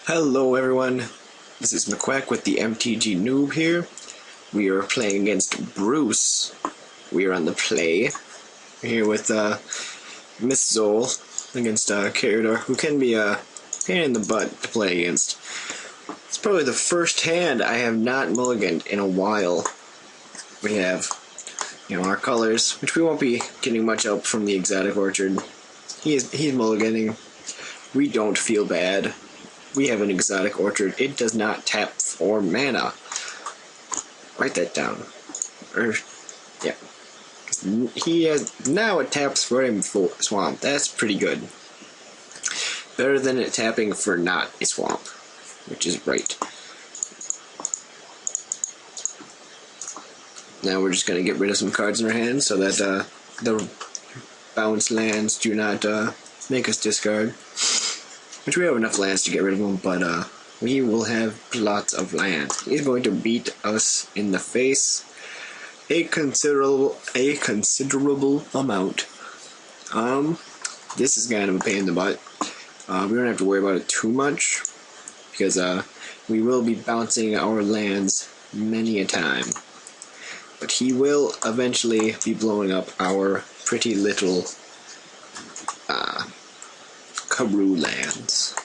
Hello everyone, this is McQuack with the MTG Noob here. We are playing against Bruce. We are on the play. We're here with Miss Zol against Karador, who can be a pain in the butt to play against. It's probably the first hand I have not mulliganed in a while. We have, our colors, which we won't be getting much help from the Exotic Orchard. He's mulliganing. We don't feel bad. We have an Exotic Orchard. It does not tap for mana. Write that down. Yeah. He has, now it taps for him for Swamp. That's pretty good. Better than it tapping for not a Swamp, which is right. Now we're just going to get rid of some cards in our hand so that the bounce lands do not make us discard. Which we have enough lands to get rid of them, but we will have lots of land. He's going to beat us in the face a considerable amount. This is kind of a pain in the butt. We don't have to worry about it too much because we will be bouncing our lands many a time. But he will eventually be blowing up our pretty little Karoo lands.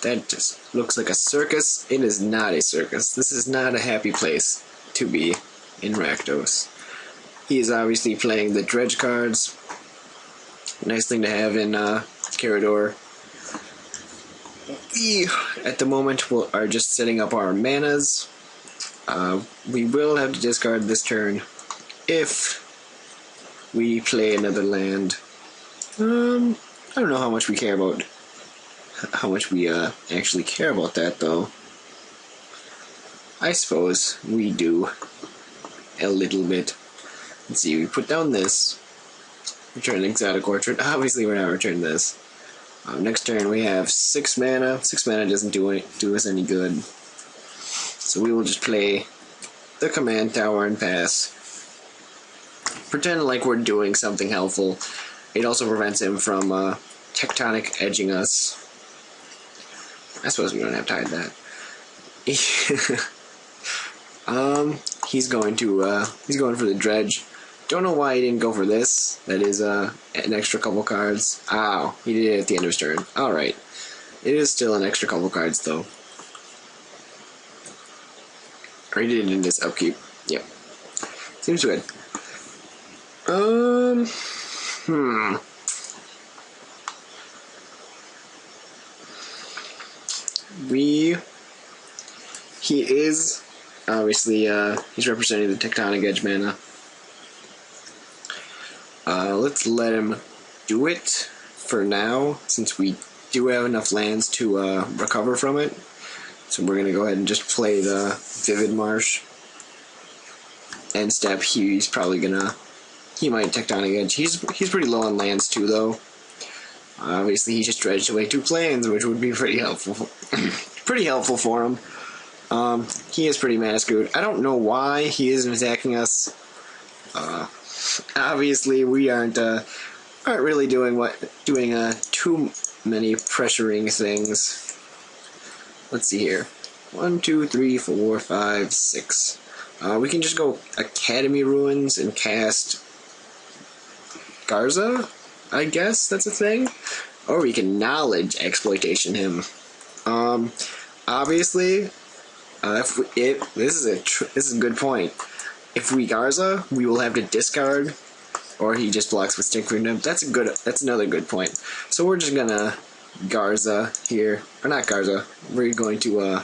That just looks like a circus. It is not a circus. This is not a happy place to be in Rakdos. He is obviously playing the dredge cards. Nice thing to have in Karador. We, at the moment, are just setting up our manas. We will have to discard this turn if we play another land. I don't know how much we care about, how much we actually care about that, though. I suppose we do a little bit. Let's see, we put down this, return Exotic Orchard. Obviously we're not returning this. Next turn we have 6 mana. 6 mana doesn't do us any good. So we will just play the command tower and pass. Pretend like we're doing something helpful. It also prevents him from tectonic edging us. I suppose we don't have to hide that. He's going for the dredge. Don't know why he didn't go for this. That is an extra couple cards. Ow, he did it at the end of his turn. Alright. It is still an extra couple cards though. Or he did it in his upkeep. Yep. Seems good. He is obviously he's representing the tectonic edge mana. Let's let him do it for now, since we do have enough lands to recover from it. So we're gonna go ahead and just play the Vivid Marsh. End step, he's probably gonna. He might tectonic edge. He's pretty low on lands too, though. Obviously, he just dredged away 2 planes, which would be pretty helpful. Pretty helpful for him. He is pretty mana screwed. I don't know why he isn't attacking us. Obviously, we aren't really doing too many pressuring things. Let's see here. 1, 2, 3, 4, 5, 6. We can just go Academy Ruins and cast Garza, I guess that's a thing. Or we can Knowledge Exploitation him. Obviously, this is a good point. If we Garza, we will have to discard, or he just blocks with Stick Freedom. That's another good point. So we're just gonna Garza here, or not Garza. We're going to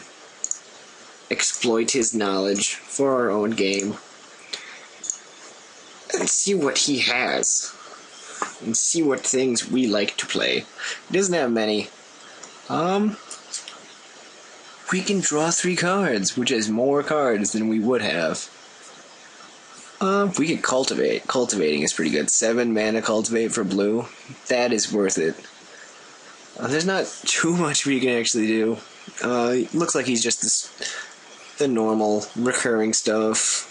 exploit his knowledge for our own game. And see what he has. And see what things we like to play. He doesn't have many. We can draw 3 cards, which is more cards than we would have. We could cultivate. Cultivating is pretty good. 7 mana cultivate for blue. That is worth it. There's not too much we can actually do. Looks like he's just the normal recurring stuff.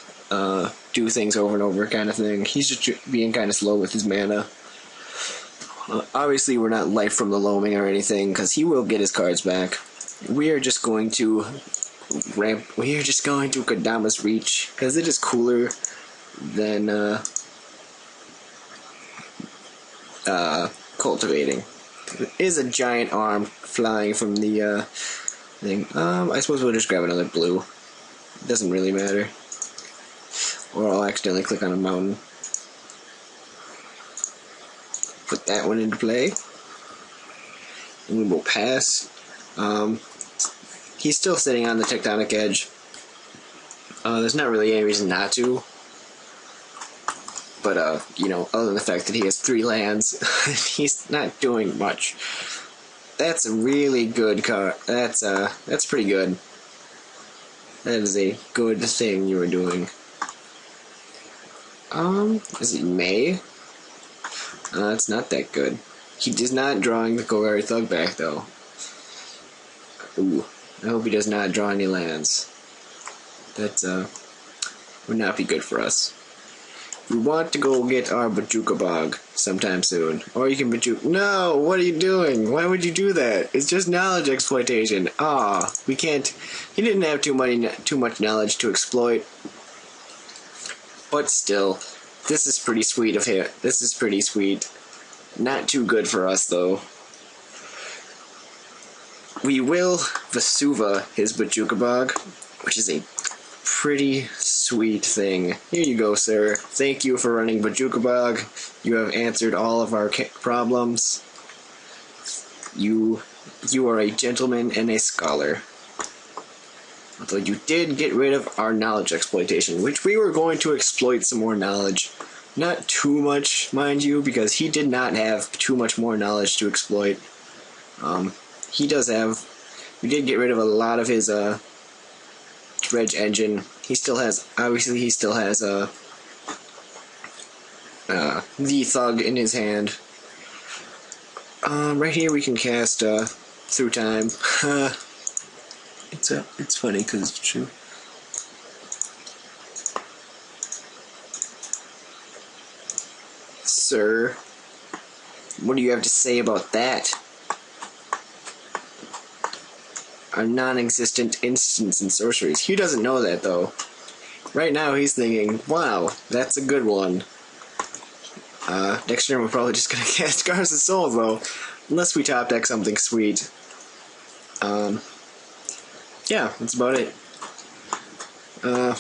Do things over and over kind of thing. He's just being kind of slow with his mana. Obviously, we're not life from the loaming or anything, because he will get his cards back. We are just going to we are just going to Kodama's Reach, because it is cooler than cultivating. There is a giant arm flying from the thing. I suppose we'll just grab another blue. It doesn't really matter. Or I'll accidentally click on a mountain. Put that one into play. And we will pass. He's still sitting on the tectonic edge. There's not really any reason not to. But, you know, other than the fact that he has 3 lands, he's not doing much. That's a really good card. That's pretty good. That is a good thing you were doing. Is it May? It's not that good. He is not drawing the Golgari Thug back, though. Ooh. I hope he does not draw any lands. That, would not be good for us. We want to go get our Bojuka Bog sometime soon. Or you can Bojuka... No! What are you doing? Why would you do that? It's just knowledge exploitation. Ah, we can't... He didn't have too much knowledge to exploit. But still, this is pretty sweet of him. This is pretty sweet. Not too good for us, though. We will Vesuva his Bojuka Bog, which is a pretty sweet thing. Here you go, sir. Thank you for running Bojuka Bog. You have answered all of our problems. You are a gentleman and a scholar. Although you did get rid of our knowledge exploitation, which we were going to exploit some more knowledge. Not too much, mind you, because he did not have too much more knowledge to exploit. He does have... We did get rid of a lot of his, dredge engine. He still has... Obviously, he still has, the Thug in his hand. Right here we can cast, Through Time. It's funny because it's true. Sir, what do you have to say about that? Our non-existent instants and sorceries. He doesn't know that, though. Right now he's thinking, wow, that's a good one. Next turn we're probably just gonna cast Garza's Soul, though. Unless we top deck something sweet. Yeah, that's about it.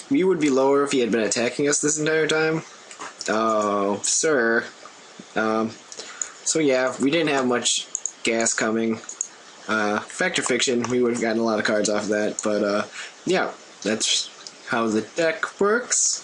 We would be lower if he had been attacking us this entire time. Oh, sir. So yeah, we didn't have much gas coming. Fact or Fiction, we would have gotten a lot of cards off of that, but yeah, that's how the deck works.